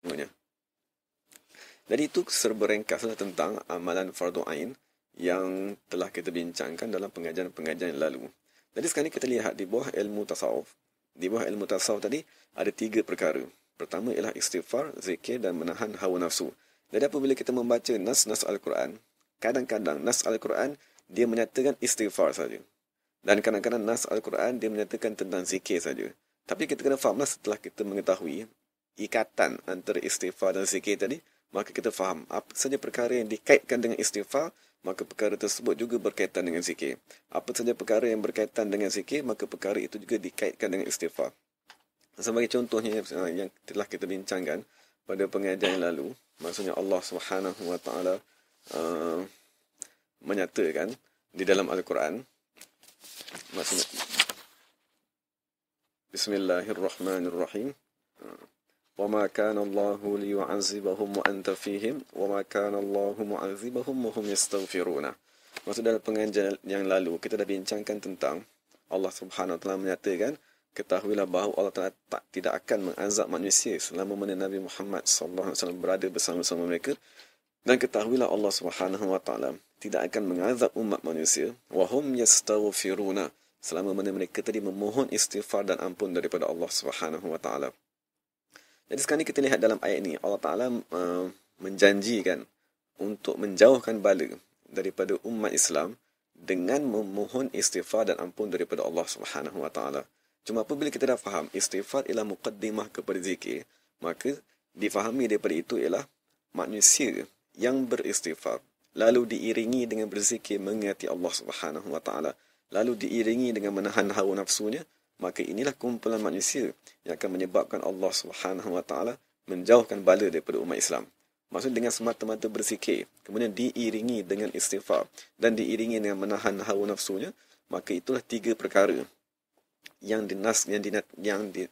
semuanya. Jadi itu serba ringkaslah tentang amalan fardu ain yang telah kita bincangkan dalam pengajian-pengajian yang lalu. Jadi sekarang kita lihat di bawah ilmu tasawuf. Di bawah ilmu tasawuf tadi ada 3 perkara. Pertama ialah istighfar, zikir dan menahan hawa nafsu. Jadi apabila kita membaca nas-nas Al-Quran, kadang-kadang nas Al-Quran dia menyatakan istighfar saja. Dan kadang-kadang nas Al-Quran dia menyatakan tentang zikir saja. Tapi kita kena fahamlah setelah kita mengetahui ikatan antara istighfar dan zikir tadi, maka kita faham apa saja perkara yang dikaitkan dengan istighfar, maka perkara tersebut juga berkaitan dengan zikir. Apa saja perkara yang berkaitan dengan zikir, maka perkara itu juga dikaitkan dengan istighfar. Sebagai contohnya yang telah kita bincangkan pada pengajian yang lalu, maksudnya Allah Subhanahu Wa Taala menyatakan di dalam Al-Quran, maksudnya Bismillahirrahmanirrahim. وَمَا كَانَ اللَّهُ لِيُعَذِّبَهُمْ وَأَنْتَ فِيهِمْ وَمَا كَانَ اللَّهُ مُعَذِّبَهُمْ وَهُمْ يَسْتَغْفِرُونَ. Maksud dalam pengajian yang lalu kita dah bincangkan tentang Allah Subhanahu Wa Taala menyatakan, ketahuilah bahawa Allah Taala tidak akan mengazab manusia selama mana Nabi Muhammad sallallahu alaihi wasallam berada bersama-sama mereka, dan ketahuilah Allah Subhanahu Wa Taala tidak akan mengazab umat manusia wahum yastaghfiruna selama mana mereka tadi memohon istighfar dan ampun daripada Allah Subhanahu Wa Taala. Jadi sekarang ni kita lihat dalam ayat ini, Allah Ta'ala menjanjikan untuk menjauhkan bala daripada umat Islam dengan memohon istighfar dan ampun daripada Allah Subhanahu Wa Ta'ala. Cuma apabila kita dah faham istighfar ialah muqaddimah kepada zikir, maka difahami daripada itu ialah manusia yang beristighfar, lalu diiringi dengan berzikir mengingati Allah Subhanahu Wa Ta'ala, lalu diiringi dengan menahan hawa nafsunya, maka inilah kumpulan manusia yang akan menyebabkan Allah Subhanahu Wa Taala menjauhkan bala daripada umat Islam. Maksud dengan semata-mata berzikir, kemudian diiringi dengan istighfar dan diiringi dengan menahan hawa nafsunya, maka itulah 3 perkara yang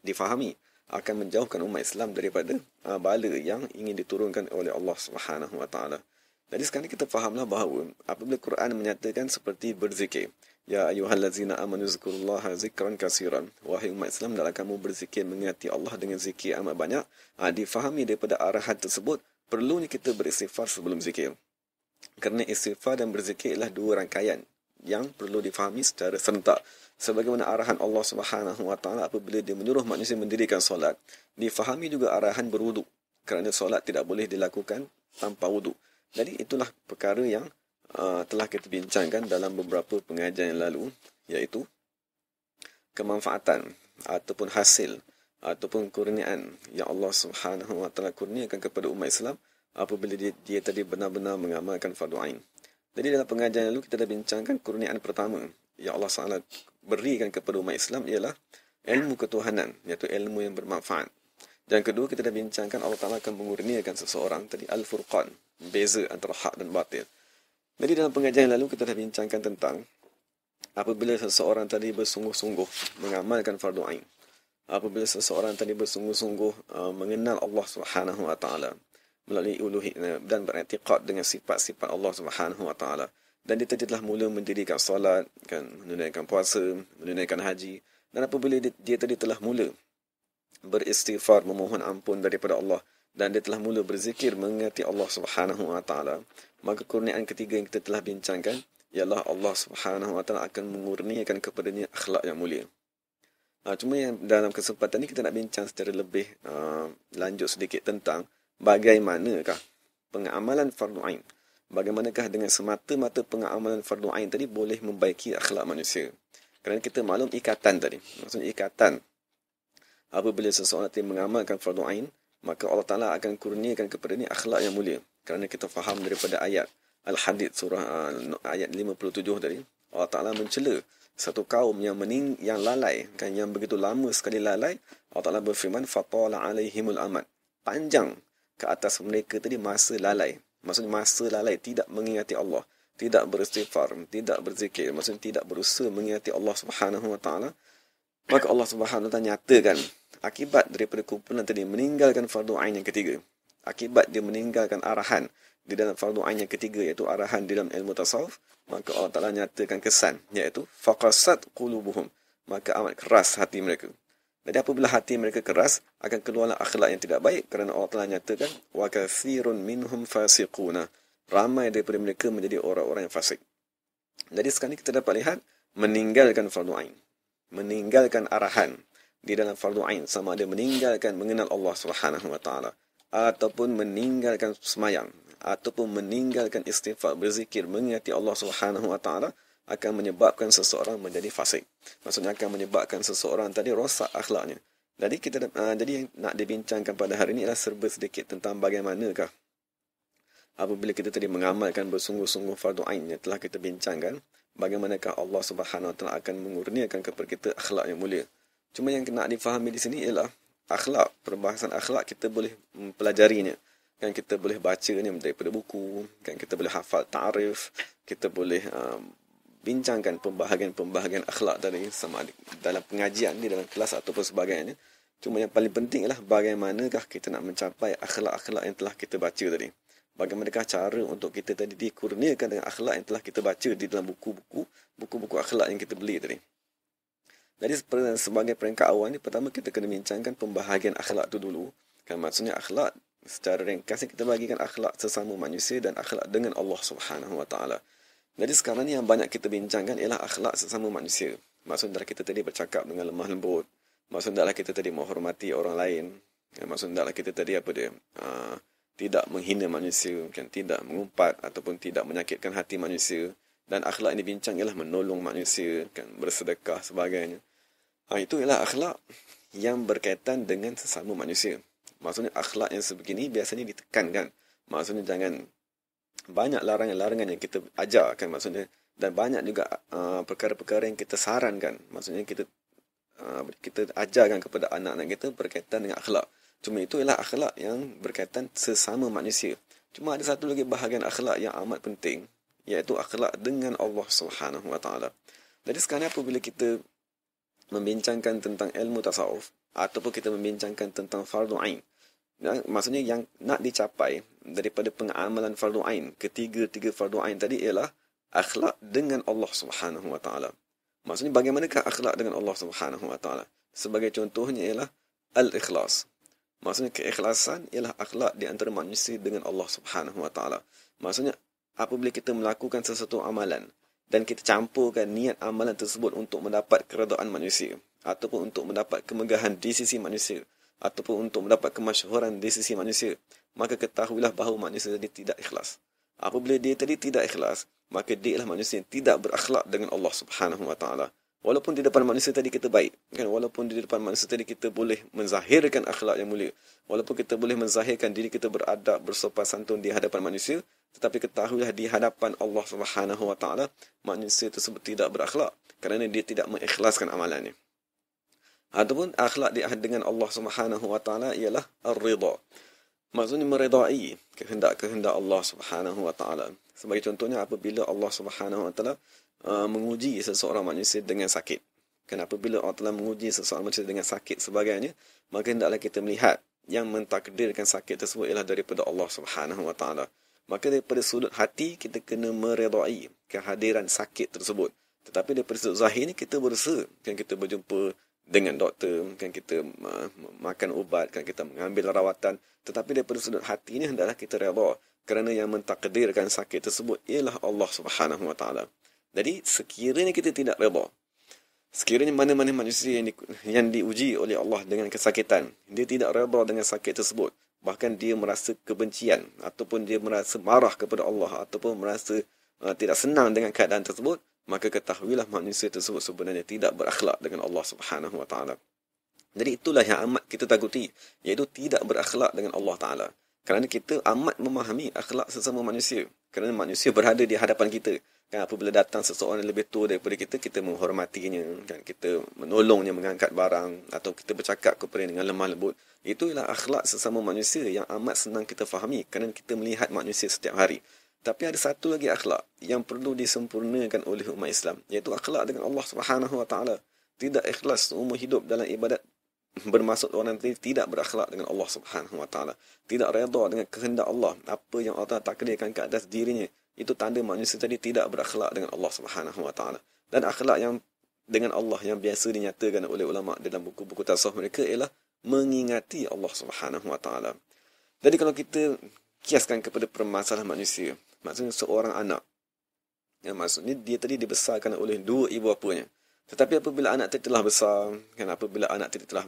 difahami akan menjauhkan umat Islam daripada bala yang ingin diturunkan oleh Allah Subhanahu Wa Taala. Jadi sekarang kita fahamlah bahawa apabila Quran menyatakan seperti berzikir, ya ayyuhallazina amanu zkurullaha zikran katsiran, wahai umat Islam, hendaklah kamu berzikir mengingati Allah dengan zikir amat banyak. Difahami daripada arahan tersebut perlunya kita beristighfar sebelum zikir. Kerana istighfar dan berzikir ialah 2 rangkaian yang perlu difahami secara serentak. Sebagaimana arahan Allah Subhanahu Wa Taala apabila dia menyuruh manusia mendirikan solat, difahami juga arahan berwuduk, kerana solat tidak boleh dilakukan tanpa wuduk. Jadi itulah perkara yang telah kita bincangkan dalam beberapa pengajian yang lalu, iaitu kemanfaatan ataupun hasil ataupun kurniaan yang Allah Subhanahu Wa Taala kurniakan kepada umat Islam apabila dia tadi benar-benar mengamalkan fardu ain. Jadi dalam pengajian yang lalu kita dah bincangkan kurniaan pertama yang Allah Subhanahu berikan kepada umat Islam ialah ilmu ketuhanan, iaitu ilmu yang bermanfaat. Dan kedua kita dah bincangkan Allah Taala akan mengurniakan seseorang tadi al-furqan, beza antara hak dan batil. Jadi dalam pengajian yang lalu kita dah bincangkan tentang apabila seseorang tadi bersungguh-sungguh mengamalkan fardu ain, apabila seseorang tadi bersungguh-sungguh mengenal Allah Subhanahu Wa Taala melalui uluhiyah dan beriktikad dengan sifat-sifat Allah Subhanahu Wa Taala, dan dia tadi telah mula mendirikan solat, kan, menunaikan puasa, menunaikan haji, dan apabila dia tadi telah mula beristighfar memohon ampun daripada Allah, dan dia telah mula berzikir mengingati Allah Subhanahu Wa Taala, maka kurniaan ketiga yang kita telah bincangkan ialah Allah Subhanahu Wa Taala akan mengurniakan kepadanya akhlak yang mulia. Cuma yang dalam kesempatan ini kita nak bincang secara lebih lanjut sedikit tentang bagaimanakah pengamalan fardu ain. Bagaimanakah dengan semata-mata pengamalan fardu ain tadi boleh membaiki akhlak manusia. Kerana kita maklum ikatan tadi. Maksudnya ikatan. Apabila seseorang tadi mengamalkan fardu ain, maka Allah Ta'ala akan kurniakan kepada ni akhlak yang mulia. Kerana kita faham daripada ayat Al-Hadid surah ayat 57 tadi, Allah Ta'ala mencela satu kaum yang lalai, kan, yang begitu lama sekali lalai. Allah Ta'ala berfirman, fatala alaihimul amad, panjang ke atas mereka tadi masa lalai. Maksudnya masa lalai, tidak mengingati Allah, tidak beristighfar, tidak berzikir, maksudnya tidak berusaha mengingati Allah Subhanahu Wa Ta'ala. Maka Allah Subhanahu Wa Ta'ala nyatakan akibat daripada kumpulan tadi meninggalkan fardu ain yang ketiga, akibat dia meninggalkan arahan di dalam fardu ain yang ketiga, iaitu arahan di dalam ilmu tasawuf, maka Allah Ta'ala nyatakan kesan, iaitu faqasat qulubuhum, maka amat keras hati mereka. Jadi apabila hati mereka keras, akan keluarlah akhlak yang tidak baik, kerana Allah telah nyatakan wa katsirun minhum fasiquna. Ramai daripada mereka menjadi orang-orang yang fasik. Jadi sekarang kita dapat lihat meninggalkan fardu ain, meninggalkan arahan di dalam fardu ain, sama ada meninggalkan mengenal Allah Subhanahu wa taala, ataupun meninggalkan semayang, ataupun meninggalkan istighfar, berzikir, mengingati Allah Subhanahu wa taala, akan menyebabkan seseorang menjadi fasik. Maksudnya akan menyebabkan seseorang tadi rosak akhlaknya. Jadi jadi yang nak dibincangkan pada hari ini adalah serba sedikit tentang bagaimanakah apabila kita tadi mengamalkan bersungguh-sungguh fardu ain yang telah kita bincangkan, bagaimanakah Allah Subhanahu wa taala akan mengurniakan kepada kita akhlak yang mulia. Cuma yang nak difahami di sini ialah akhlak, perbahasan akhlak kita boleh mempelajarinya. Kan kita boleh bacanya daripada buku, kan kita boleh hafal ta'rif, kita boleh bincangkan pembahagian-pembahagian akhlak tadi sama ada dalam pengajian di dalam kelas ataupun sebagainya. Cuma yang paling penting ialah bagaimanakah kita nak mencapai akhlak-akhlak yang telah kita baca tadi. Bagaimanakah cara untuk kita tadi dikurniakan dengan akhlak yang telah kita baca di dalam buku-buku akhlak yang kita beli tadi. Jadi sebagai peringkat awal ni, pertama kita kena bincangkan pembahagian akhlak tu dulu. Kan maksudnya akhlak secara ringkasnya kita bagikan akhlak sesama manusia dan akhlak dengan Allah Subhanahu wa taala. Jadi sekarang ni yang banyak kita bincangkan ialah akhlak sesama manusia. Maksudnya kita tadi bercakap dengan lemah lembut. Maksudnya kita tadi menghormati orang lain. Maksudnya kita tadi tidak menghina manusia, kan, tidak mengumpat ataupun tidak menyakitkan hati manusia. Dan akhlak ini bincang ialah menolong manusia, kan, bersedekah sebagainya. Itu ialah akhlak yang berkaitan dengan sesama manusia. Maksudnya akhlak yang sebegini biasanya ditekankan. Maksudnya jangan banyak larangan-larangan yang kita ajarkan, maksudnya, dan banyak juga perkara-perkara yang kita sarankan, maksudnya kita ajarkan kepada anak-anak kita berkaitan dengan akhlak. Cuma itu ialah akhlak yang berkaitan sesama manusia. Cuma ada satu lagi bahagian akhlak yang amat penting, iaitu akhlak dengan Allah Subhanahu wa taala. Jadi sekarang apabila kita membincangkan tentang ilmu tasawuf ataupun kita membincangkan tentang fardu ain, maksudnya yang nak dicapai daripada pengamalan fardu ain, ketiga fardu ain tadi ialah akhlak dengan Allah Subhanahu wa taala. Maksudnya bagaimanakah akhlak dengan Allah Subhanahu wa taala? Sebagai contohnya ialah al-ikhlas. Maksudnya keikhlasan ialah akhlak di antara manusia dengan Allah Subhanahu wa taala. Maksudnya apabila kita melakukan sesuatu amalan dan kita campurkan niat amalan tersebut untuk mendapat keredaan manusia ataupun untuk mendapat kemegahan di sisi manusia ataupun untuk mendapat kemasyhuran di sisi manusia, maka ketahuilah bahawa manusia tadi tidak ikhlas. Apabila dia tadi tidak ikhlas, maka dia ialah manusia yang tidak berakhlak dengan Allah Subhanahu wa taala. Walaupun di depan manusia tadi kita baik, kan, walaupun di depan manusia tadi kita boleh menzahirkan akhlak yang mulia, walaupun kita boleh menzahirkan diri kita beradab, bersopan santun di hadapan manusia, tetapi ketahuilah di hadapan Allah Subhanahu wa taala manusia tersebut tidak berakhlak kerana dia tidak mengikhlaskan amalannya. Ataupun akhlak dengan Allah Subhanahu wa taala ialah ar-ridha. Maksudnya meredai kehendak-kehendak Allah Subhanahu wa taala. Sebagai contohnya apabila Allah Subhanahu wa taala menguji seseorang manusia dengan sakit. Kenapa bila Allah Taala menguji seseorang manusia dengan sakit sebagainya, maka hendaklah kita melihat yang mentakdirkan sakit tersebut ialah daripada Allah Subhanahu wa taala. Maka daripada sudut hati kita kena meredai kehadiran sakit tersebut. Tetapi daripada sudut zahir ni kita berusaha, kan, kita berjumpa dengan doktor, kan, kita makan ubat, kan, kita mengambil rawatan. Tetapi daripada sudut hati ni hendaklah kita redha kerana yang mentakdirkan sakit tersebut ialah Allah Subhanahu wa taala. Jadi sekiranya kita tidak redha, sekiranya mana-mana manusia yang diuji oleh Allah dengan kesakitan, dia tidak redha dengan sakit tersebut, bahkan dia merasa kebencian ataupun dia merasa marah kepada Allah ataupun merasa tidak senang dengan keadaan tersebut, maka ketahuilah manusia tersebut sebenarnya tidak berakhlak dengan Allah Subhanahu wa taala. Jadi itulah yang amat kita takuti, iaitu tidak berakhlak dengan Allah taala. Kerana kita amat memahami akhlak sesama manusia. Kerana manusia berada di hadapan kita. Kan, apabila datang seseorang yang lebih tua daripada kita, kita menghormatinya, kan, kita menolongnya mengangkat barang atau kita bercakap kepada dengan lemah lembut. Itu ialah akhlak sesama manusia yang amat senang kita fahami kerana kita melihat manusia setiap hari. Tapi ada satu lagi akhlak yang perlu disempurnakan oleh umat Islam, iaitu akhlak dengan Allah Subhanahu wa taala. Tidak ikhlas seumur hidup dalam ibadat, bermaksud orang tadi tidak berakhlak dengan Allah Subhanahu wa taala, tidak redha dengan kehendak Allah, apa yang Allah takdirkan ke atas dirinya, itu tanda manusia tadi tidak berakhlak dengan Allah Subhanahu wa taala. Dan akhlak yang dengan Allah yang biasa dinyatakan oleh ulama dalam buku-buku tasawuf mereka ialah mengingati Allah Subhanahu Wa Taala. Jadi kalau kita kiaskan kepada permasalahan manusia, maksudnya seorang anak, yang maksudnya dia tadi dibesarkan oleh dua ibu bapanya. Tetapi apabila anak tadi telah besar, kan, apabila anak tadi telah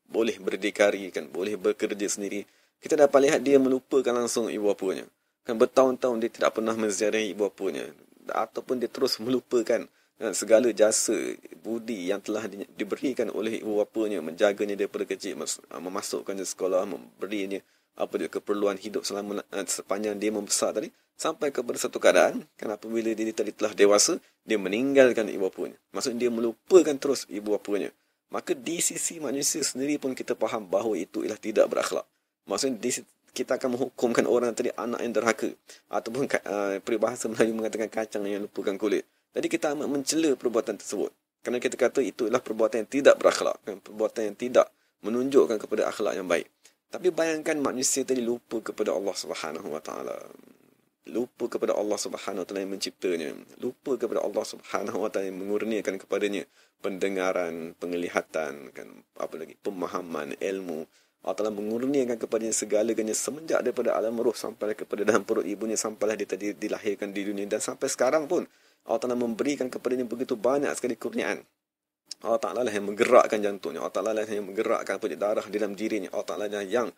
boleh berdikari, kan, boleh bekerja sendiri, kita dapat lihat dia melupakan langsung ibu bapanya. Kan bertahun-tahun dia tidak pernah menziarahi ibu bapanya, ataupun dia terus melupakan segala jasa budi yang telah diberikan oleh ibu bapanya, menjaganya daripada kecil, memasukkannya sekolah, memberinya apa dia keperluan hidup selama sepanjang dia membesar tadi, sampai kepada satu keadaan kan apabila dia tadi telah dewasa, dia meninggalkan ibu bapanya. Maksudnya dia melupakan terus ibu bapanya. Maka di sisi manusia sendiri pun kita faham bahawa itu ialah tidak berakhlak. Maksudnya kita akan menghukumkan orang tadi anak yang derhaka, ataupun peribahasa Melayu mengatakan kacang yang lupakan kulit. Jadi kita amat mencela perbuatan tersebut. Kerana kita kata itu ialah perbuatan yang tidak berakhlak, kan? Perbuatan yang tidak menunjukkan kepada akhlak yang baik. Tapi bayangkan manusia tadi lupa kepada Allah Subhanahu Wa Taala. Lupa kepada Allah Subhanahu Wa Taala yang menciptanya. Lupa kepada Allah Subhanahu Wa Taala yang mengurniakan kepadanya pendengaran, penglihatan, kan, apa lagi, pemahaman, ilmu. Allah Taala mengurniakan kepadanya segala-galanya semenjak daripada alam roh sampai kepada dalam perut ibunya, sampailah dia tadi dilahirkan di dunia, dan sampai sekarang pun Allah Taala memberikan kepadanya begitu banyak sekali kurniaan. Allah Ta'ala lah yang menggerakkan jantungnya. Allah Ta'ala lah yang menggerakkan darah di dalam dirinya. Allah Ta'ala lah yang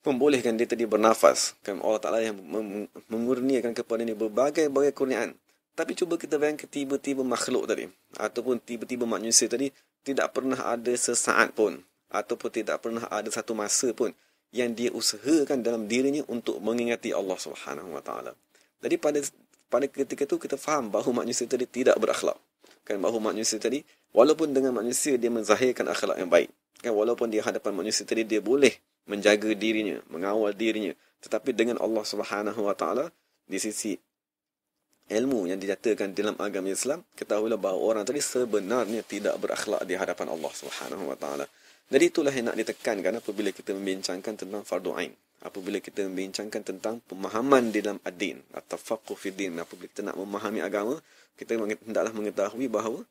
membolehkan dia tadi bernafas. Allah Ta'ala yang mengurniakan kepadanya berbagai-bagai kurniaan. Tapi cuba kita bayangkan tiba-tiba makhluk tadi, ataupun tiba-tiba manusia tadi, tidak pernah ada sesaat pun, ataupun tidak pernah ada satu masa pun yang dia usahakan dalam dirinya untuk mengingati Allah Subhanahu Wa Ta'ala. Jadi pada ketika itu kita faham bahawa manusia tadi tidak berakhlak. Kan, bahawa manusia tadi, walaupun dengan manusia dia menzahirkan akhlak yang baik, kan, walaupun di hadapan manusia tadi dia boleh menjaga dirinya, mengawal dirinya, tetapi dengan Allah Subhanahu Wa Taala, di sisi ilmu yang dinyatakan dalam agama Islam, ketahuilah bahawa orang tadi sebenarnya tidak berakhlak di hadapan Allah Subhanahu Wa Taala. Jadi itulah yang nak ditekankan apabila kita membincangkan tentang fardu ain, apabila kita membincangkan tentang pemahaman di dalam ad-din, at-tafaqquh fi din, apabila kita nak memahami agama, kita hendaklah mengetahui bahawa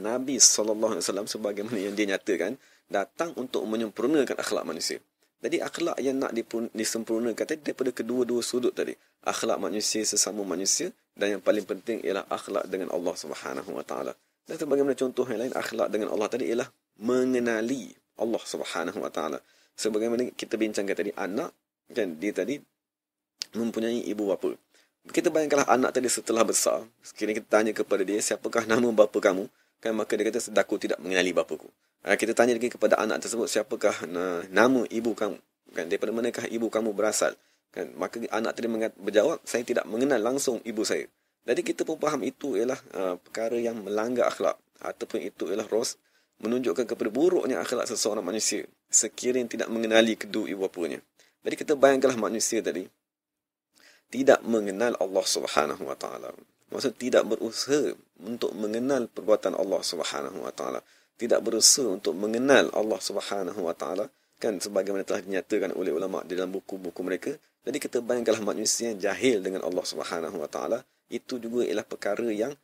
Nabi SAW sebagaimana yang dia nyatakan, datang untuk menyempurnakan akhlak manusia. Jadi akhlak yang nak disempurnakan tadi daripada kedua-dua sudut tadi. Akhlak manusia sesama manusia, dan yang paling penting ialah akhlak dengan Allah Subhanahu Wa Taala. Dan sebagaimana contoh yang lain, akhlak dengan Allah tadi ialah mengenali Allah Subhanahu Wa Taala. Sebagaimana kita bincangkan tadi, anak kan dia tadi mempunyai ibu bapa. Kita bayangkanlah anak tadi setelah besar, sekiranya kita tanya kepada dia, siapakah nama bapa kamu? Kan, maka dia kata, aku tidak mengenali bapaku. Kita tanya lagi kepada anak tersebut, siapakah nama ibu kamu? Kan, daripada manakah ibu kamu berasal? Kan, maka anak tadi berjawab, saya tidak mengenal langsung ibu saya. Jadi kita pun faham itu ialah perkara yang melanggar akhlak, ataupun itu ialah menunjukkan kepada buruknya akhlak seseorang manusia sekiranya tidak mengenali kedua ibu bapanya. Jadi kita bayangkanlah manusia tadi tidak mengenal Allah Subhanahu Wa Taala. Maksud tidak berusaha untuk mengenal perbuatan Allah Subhanahu Wa Taala. Tidak berusaha untuk mengenal Allah Subhanahu Wa Taala, kan, sebagaimana telah dinyatakan oleh ulama dalam buku-buku mereka. Jadi kita bayangkanlah manusia yang jahil dengan Allah Subhanahu Wa Taala, itu juga ialah perkara yang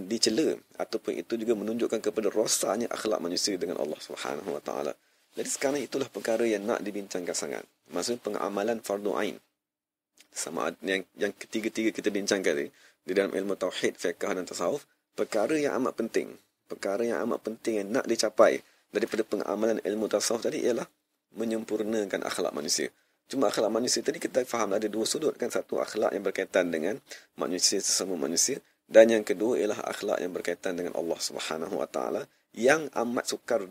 dicela, ataupun itu juga menunjukkan kepada rosaknya akhlak manusia dengan Allah Subhanahu Wa Taala. Jadi sekarang itulah perkara yang nak dibincangkan sangat. Maksudnya pengamalan fardu ain. Sama yang ketiga-tiga kita bincangkan tadi di dalam ilmu tauhid, fiqh dan tasawuf, perkara yang amat penting. Perkara yang amat penting yang nak dicapai daripada pengamalan ilmu tasawuf tadi ialah menyempurnakan akhlak manusia. Cuma akhlak manusia tadi kita faham ada dua sudut, kan. Satu akhlak yang berkaitan dengan manusia sesama manusia, dan yang kedua ialah akhlak yang berkaitan dengan Allah Subhanahu Wa Taala, yang amat sukar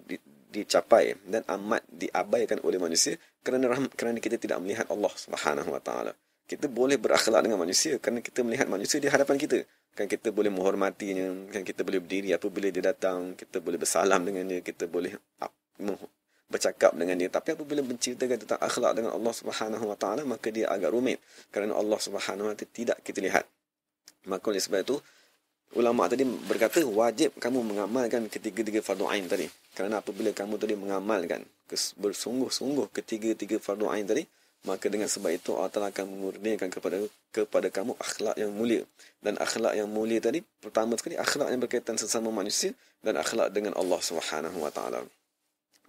dicapai dan amat diabaikan oleh manusia kerana kita tidak melihat Allah Subhanahu Wa Taala. Kita boleh berakhlak dengan manusia kerana kita melihat manusia di hadapan kita. Kan kita boleh menghormatinya, kan kita boleh berdiri apabila dia datang, kita boleh bersalam dengan dia, kita boleh bercakap dengan dia. Tapi apabila menceritakan tentang akhlak dengan Allah Subhanahu Wa Taala, maka dia agak rumit kerana Allah Subhanahu Wa Taala tidak kita lihat. Maka oleh sebab itu ulama tadi berkata wajib kamu mengamalkan ketiga-tiga fardu ain tadi. Kerana apabila kamu tadi mengamalkan bersungguh-sungguh ketiga-tiga fardu ain tadi, maka dengan sebab itu Allah Ta'ala akan mengurniakan kepada kamu akhlak yang mulia. Dan akhlak yang mulia tadi, pertama sekali akhlak yang berkaitan sesama manusia dan akhlak dengan Allah Subhanahu Wa Ta'ala.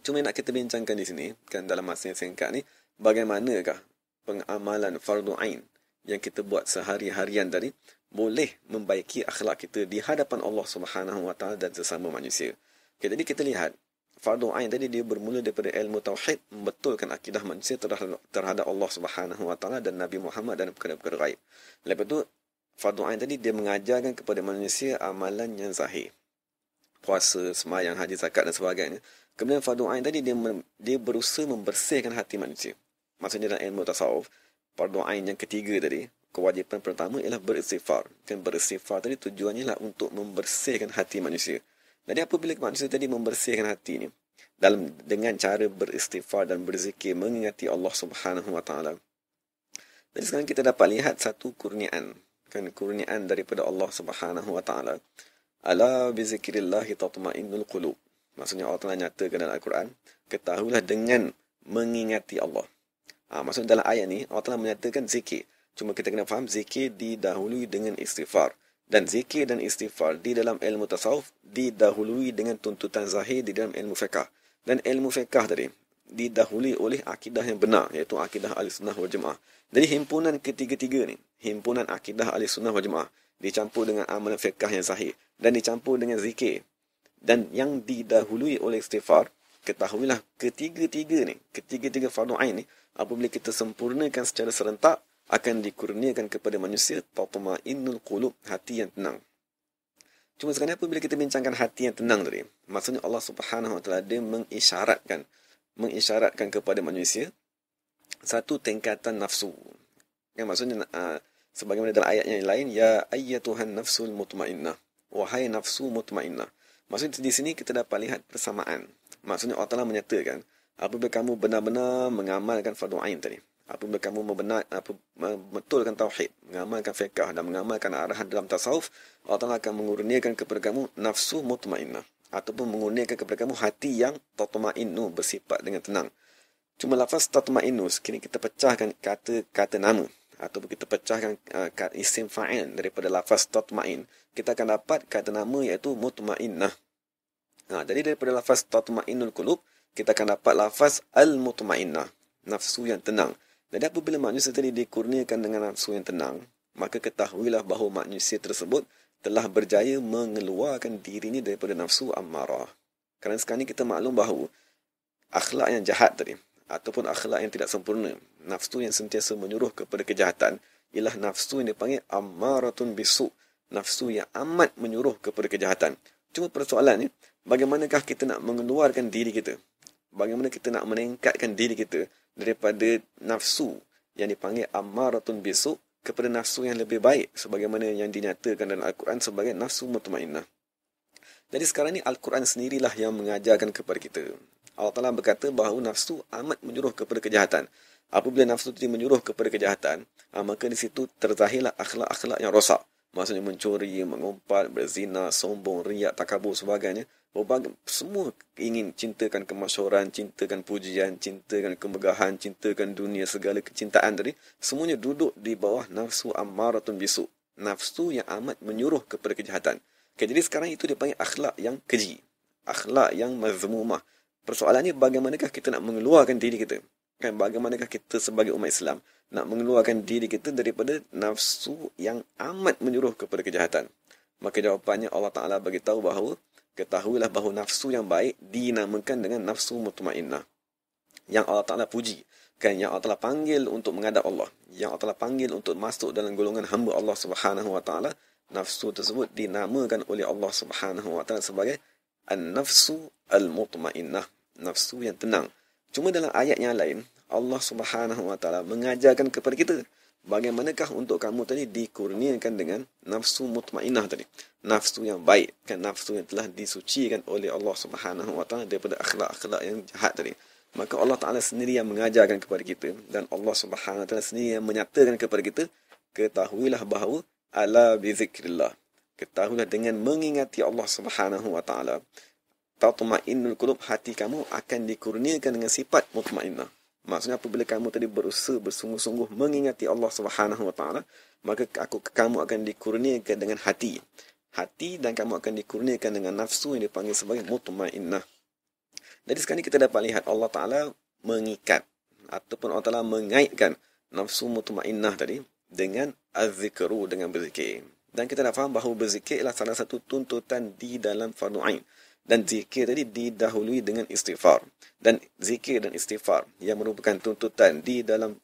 Cuma nak kita bincangkan di sini, kan dalam masa yang singkat ni, bagaimanakah pengamalan fardu ain yang kita buat sehari-harian tadi boleh membaiki akhlak kita di hadapan Allah Subhanahu Wa Ta'ala dan sesama manusia. Okay, jadi kita lihat fardu ain tadi dia bermula daripada ilmu tauhid, membetulkan akidah manusia terhadap Allah Subhanahu Wa Ta'ala dan Nabi Muhammad dan perkara-perkara gaib. Lepas tu fardu ain tadi dia mengajarkan kepada manusia amalan yang zahir, puasa, sembahyang, haji, zakat dan sebagainya. Kemudian fardu ain tadi dia berusaha membersihkan hati manusia. Maksudnya dalam ilmu tasawuf, fardu ain yang ketiga tadi, kewajipan pertama ialah beristighfar. Kan beristighfar tadi tujuannya lah untuk membersihkan hati manusia. Jadi apabila manusia tadi membersihkan hati ni dengan cara beristighfar dan berzikir mengingati Allah Subhanahu Wa Ta'ala. Jadi sekarang kita dapat lihat satu kurniaan, kan kurniaan daripada Allah Subhanahu Wa Ta'ala. Ala bi zikrillah tatma'innul qulub. Maksudnya Allah Ta'ala nyatakan dalam Al-Quran, ketahuilah dengan mengingati Allah. Maksudnya dalam ayat ni Allah Ta'ala menyatakan zikir. Cuma kita kena faham zikir didahului dengan istighfar. Dan zikir dan istighfar di dalam ilmu tasawuf didahului dengan tuntutan zahir di dalam ilmu fiqh. Dan ilmu fiqh tadi didahului oleh akidah yang benar, iaitu akidah Ahlussunnah wal Jamaah. Jadi himpunan ketiga-tiga ni, himpunan akidah Ahlussunnah wal Jamaah dicampur dengan amalan fiqh yang zahir dan dicampur dengan zikir dan yang didahului oleh istighfar, ketahuilah ketiga-tiga fardu ain ni apabila kita sempurnakan secara serentak akan dikurniakan kepada manusia tatma'innul qulub, hati yang tenang. Cuma sekarang apabila kita bincangkan hati yang tenang tadi, maksudnya Allah Subhanahu Wa Ta'ala dia mengisyaratkan kepada manusia satu tingkatan nafsu. Yang maksudnya sebagaimana dalam ayat yang lain, ya ayyatuhan nafsul mutmainnah, wahai nafsu mutmainnah. Maksudnya di sini kita dapat lihat persamaan. Maksudnya Allah Ta'ala menyatakan apabila kamu benar-benar mengamalkan fardu ain tadi, apabila kamu membetulkan tauhid, mengamalkan fiqh dan mengamalkan arahan dalam tasawuf, Allah Ta'ala akan mengurniakan kepada kamu nafsu mutmainnah, ataupun mengurniakan kepada kamu hati yang tatma'innu, bersifat dengan tenang. Cuma lafaz tatma'innu, sekini kita pecahkan kata nama, ataupun kita pecahkan isim fa'il daripada lafaz tatma'in, kita akan dapat kata nama iaitu mutmainnah. Jadi daripada lafaz tatma'innul qulub, kita akan dapat lafaz al-mutmainnah, nafsu yang tenang. Jadi apabila manusia tadi dikurniakan dengan nafsu yang tenang, maka ketahuilah bahawa manusia tersebut telah berjaya mengeluarkan dirinya daripada nafsu ammarah. Kerana sekarang ni kita maklum bahawa akhlak yang jahat tadi, ataupun akhlak yang tidak sempurna, nafsu yang sentiasa menyuruh kepada kejahatan, ialah nafsu yang dipanggil ammaratun bisu, nafsu yang amat menyuruh kepada kejahatan. Cuma persoalannya, bagaimanakah kita nak mengeluarkan diri kita? Bagaimana kita nak meningkatkan diri kita daripada nafsu yang dipanggil ammaratun bisu kepada nafsu yang lebih baik, sebagaimana yang dinyatakan dalam Al-Quran sebagai nafsu mutmainnah. Jadi sekarang ni Al-Quran sendirilah yang mengajarkan kepada kita. Allah Ta'ala berkata bahawa nafsu amat menyuruh kepada kejahatan. Apabila nafsu itu menyuruh kepada kejahatan, maka di situ terzahirlah akhlak-akhlak yang rosak. Maksudnya mencuri, mengumpat, berzina, sombong, riak, takabur, sebagainya. Semua ingin cintakan kemasyhuran, cintakan pujian, cintakan kemegahan, cintakan dunia, segala kecintaan tadi, semuanya duduk di bawah nafsu ammaratun bisu, nafsu yang amat menyuruh kepada kejahatan. Jadi sekarang itu dipanggil akhlak yang keji, akhlak yang mazmumah. Persoalannya bagaimanakah kita nak mengeluarkan diri kita? Kan bagaimanakah kita sebagai umat Islam nak mengeluarkan diri kita daripada nafsu yang amat menyuruh kepada kejahatan? Maka jawapannya Allah Ta'ala bagi tahu bahawa ketahuilah bahawa nafsu yang baik dinamakan dengan nafsu mutmainnah, yang Allah Ta'ala puji, kan, yang Allah Ta'ala panggil untuk menghadap Allah, yang Allah Ta'ala panggil untuk masuk dalam golongan hamba Allah Subhanahu Wa Ta'ala. Nafsu tersebut dinamakan oleh Allah Subhanahu Wa Ta'ala sebagai an-nafsu al-mutmainnah, nafsu yang tenang. Cuma dalam ayat yang lain, Allah Subhanahu Wa Ta'ala mengajarkan kepada kita bagaimanakah untuk kamu tadi dikurniakan dengan nafsu mutmainnah tadi, nafsu yang baik, kan, nafsu yang telah disucikan oleh Allah Subhanahu Wa Ta'ala daripada akhlak-akhlak yang jahat tadi. Maka Allah Ta'ala sendiri yang mengajarkan kepada kita, dan Allah Subhanahu Wa Ta'ala sendiri yang menyatakan kepada kita, ketahuilah bahawa ala bi zikrillah, ketahuilah dengan mengingati Allah Subhanahu Wa Ta'ala, tatma'innul qulub, hati kamu akan dikurniakan dengan sifat mutmainnah. Maksudnya apabila kamu tadi berusaha bersungguh-sungguh mengingati Allah Subhanahu wa taala, maka kamu akan dikurniakan dengan hati. Hati, dan kamu akan dikurniakan dengan nafsu yang dipanggil sebagai mutmainnah. Jadi sekarang kita dapat lihat Allah Taala mengikat ataupun Allah Taala mengaitkan nafsu mutmainnah tadi dengan az-zikru, dengan berzikir. Dan kita dah faham bahawa berzikir adalah salah satu tuntutan di dalam fardu ain. Dan zikir tadi didahului dengan istighfar. Dan zikir dan istighfar yang merupakan tuntutan di dalam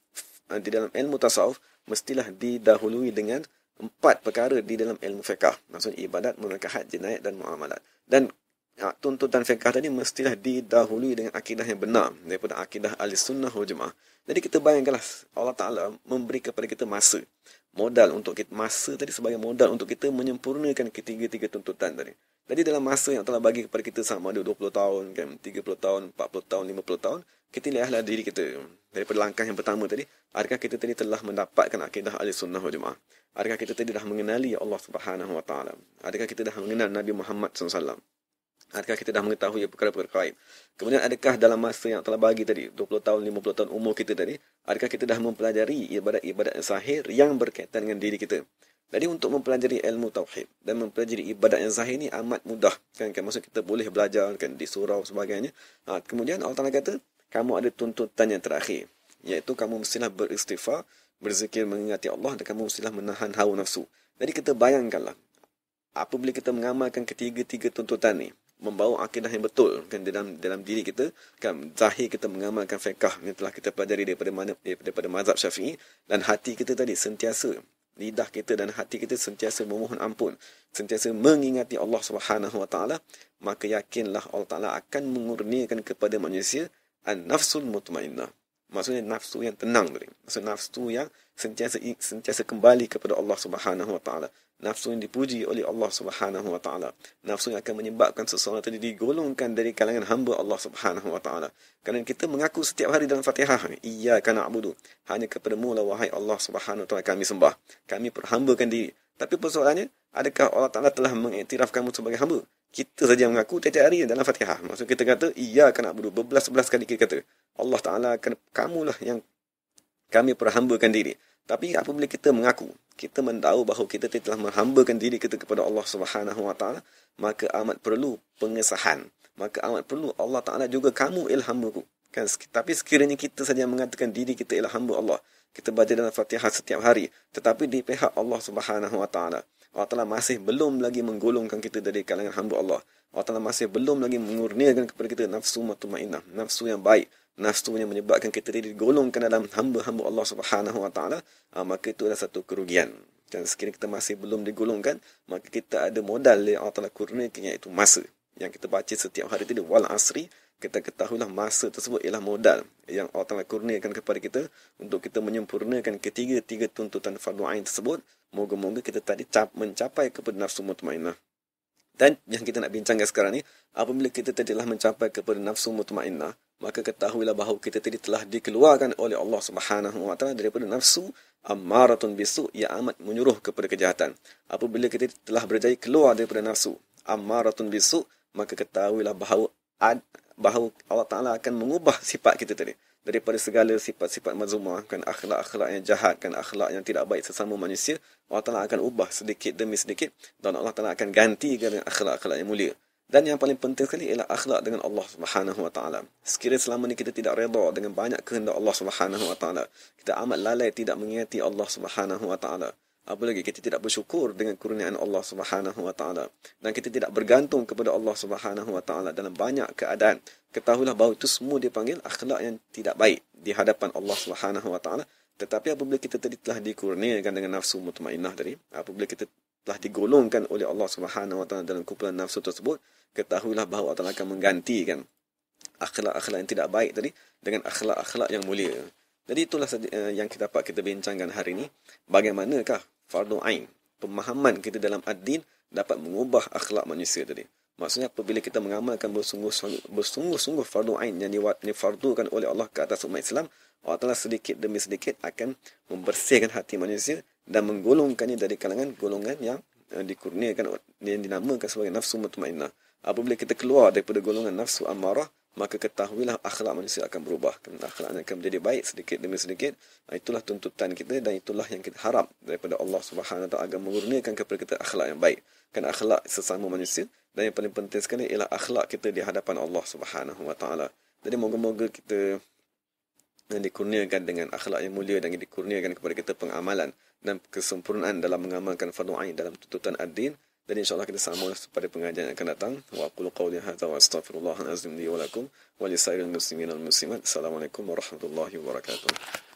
ilmu tasawuf mestilah didahului dengan 4 perkara di dalam ilmu fiqh. Maksudnya ibadat, munakahat, jinayat dan muamalat. Dan tuntutan fiqh tadi mestilah didahului dengan akidah yang benar daripada akidah Ahlussunnah wal Jamaah. Jadi kita bayangkanlah Allah Taala memberi kepada kita masa, modal untuk kita, masa tadi sebagai modal untuk kita menyempurnakan ketiga-tiga tuntutan tadi. Jadi dalam masa yang telah bagi kepada kita sama ada 20 tahun, kan, 30 tahun, 40 tahun, 50 tahun, kita lihatlah diri kita daripada langkah yang pertama tadi, adakah kita tadi telah mendapatkan akidah Ahlussunnah wal Jamaah? Adakah kita tadi dah mengenali Allah Subhanahu wa taala? Adakah kita dah mengenal Nabi Muhammad SAW? Adakah kita dah mengetahui perkara-perkara gaib? Kemudian adakah dalam masa yang telah bagi tadi, 20 tahun, 50 tahun umur kita tadi, adakah kita dah mempelajari ibadat-ibadat yang zahir yang berkaitan dengan diri kita? Jadi untuk mempelajari ilmu tauhid dan mempelajari ibadat yang zahir ni amat mudah. Kan maksud kita boleh belajar kan di surau sebagainya. Kemudian Allah Taala kata, kamu ada tuntutan yang terakhir, iaitu kamu mestilah beristighfar, berzikir mengingati Allah, dan kamu mestilah menahan hawa nafsu. Jadi kita bayangkanlah, apabila kita mengamalkan ketiga-tiga tuntutan ni, membawa akidah yang betul kan dalam diri kita, kan zahir kita mengamalkan fiqh yang telah kita pelajari daripada mazhab Syafi'i, dan hati kita tadi sentiasa, lidah kita dan hati kita sentiasa memohon ampun, sentiasa mengingati Allah Subhanahu wa taala, maka yakinlah Allah Taala akan mengurniakan kepada manusia an-nafsul mutmainnah. Maksudnya nafsu yang tenang tadi. Maksud nafsu yang sentiasa kembali kepada Allah Subhanahu wa taala. Nafsu yang dipuji oleh Allah Subhanahu wa taala. Nafsu yang akan menyebabkan seseorang tadi digolongkan dari kalangan hamba Allah Subhanahu wa taala. Kerana kita mengaku setiap hari dalam Fatihah, iyyaka na'budu, hanya kepadamu lah wahai Allah Subhanahu wa taala kami sembah. Kami perhambakan diri. Tapi persoalannya, adakah Allah Taala telah mengiktiraf kamu sebagai hamba? Kita saja mengaku tiap-tiap hari dalam Fatihah. Maksud kita kata iyyaka na'budu, berbelas-belas kali kita kata Allah Taala akan, kamulah yang kami perhambakan diri. Tapi apabila kita mengaku, kita mendakwa bahawa kita telah menghambakan diri kita kepada Allah Subhanahu wa taala, maka amat perlu pengesahan. Maka amat perlu Allah Taala juga kamu ialah hamba-Ku. Kan, tapi sekiranya kita saja mengatakan diri kita ialah hamba Allah, kita baca dalam Fatihah setiap hari, tetapi di pihak Allah Subhanahu wa taala, Allah Taala masih belum lagi menggolongkan kita dari kalangan hamba Allah. Allah Taala masih belum lagi mengurniakan kepada kita nafsu mutmainnah, nafsu yang baik, nafsu yang menyebabkan kita digolongkan dalam hamba-hamba Allah Subhanahu wa taala, maka itu adalah satu kerugian. Dan sekiranya kita masih belum digolongkan, maka kita ada modal yang Allah Taala kurniakan, iaitu masa. Yang kita baca setiap hari tadi, wal asri, kita ketahuilah masa tersebut ialah modal yang Allah Taala kurniakan kepada kita untuk kita menyempurnakan ketiga-tiga tuntutan fardu ain tersebut. Moga-moga kita tadi mencapai kepada nafsu mutmainnah. Dan yang kita nak bincangkan sekarang ni, apabila kita telah mencapai kepada nafsu mutmainnah, maka ketahuilah bahawa kita tadi telah dikeluarkan oleh Allah Subhanahu wa taala daripada nafsu ammaratun bisu, yang amat menyuruh kepada kejahatan. Apabila kita telah berjaya keluar daripada nafsu ammaratun bisu, maka ketahuilah bahawa Allah Taala akan mengubah sifat kita tadi daripada segala sifat-sifat mazmumah, kan akhlak-akhlak yang jahat, kan akhlak yang tidak baik sesama manusia. Allah Taala akan ubah sedikit demi sedikit, dan Allah Taala akan ganti dengan akhlak-akhlak yang mulia. Dan yang paling penting sekali ialah akhlak dengan Allah Subhanahu wa taala. Sekiranya selama ni kita tidak redha dengan banyak kehendak Allah Subhanahu wa taala, kita amat lalai tidak mengingati Allah Subhanahu wa taala, apalagi kita tidak bersyukur dengan kurniaan Allah Subhanahu wa taala, dan kita tidak bergantung kepada Allah Subhanahu wa taala dalam banyak keadaan, ketahuilah bahawa itu semua dipanggil akhlak yang tidak baik di hadapan Allah Subhanahu wa taala. Tetapi apabila kita tadi telah dikurniakan dengan nafsu mutmainnah tadi, apabila kita telah digolongkan oleh Allah Subhanahu wa taala dalam kumpulan nafsu tersebut, ketahuilah bahawa Allah akan menggantikan akhlak-akhlak yang tidak baik tadi dengan akhlak-akhlak yang mulia. Jadi itulah yang kita dapat kita bincangkan hari ini. Bagaimanakah fardu ain, pemahaman kita dalam ad-din dapat mengubah akhlak manusia tadi. Maksudnya apabila kita mengamalkan bersungguh-sungguh fardu ain yang difardukan oleh Allah ke atas umat Islam, Allah Ta'ala sedikit demi sedikit akan membersihkan hati manusia dan menggolongkannya dari kalangan golongan yang dikurniakan, yang dinamakan sebagai nafsu mutmainnah. Apabila kita keluar daripada golongan nafsu ammarah, maka ketahuilah akhlak manusia akan berubah. Akhlaknya akan menjadi baik sedikit demi sedikit. Itulah tuntutan kita dan itulah yang kita harap daripada Allah Subhanahu Wa Taala, agar mengurniakan kepada kita akhlak yang baik. Kan akhlak sesama manusia, dan yang paling penting sekali ialah akhlak kita di hadapan Allah Subhanahu Wa Taala. Jadi moga-moga kita dikurniakan dengan akhlak yang mulia dan dikurniakan kepada kita pengamalan dan kesempurnaan dalam mengamalkan fardu ain dalam tuntutan ad-din. Dan insya-Allah kita sambung pada pengajian yang akan datang. Wa aqulu qawli hadza wa astaghfirullahal azim li wa lakum wa lisairil muslimin wal muslimat. Assalamualaikum warahmatullahi wabarakatuh.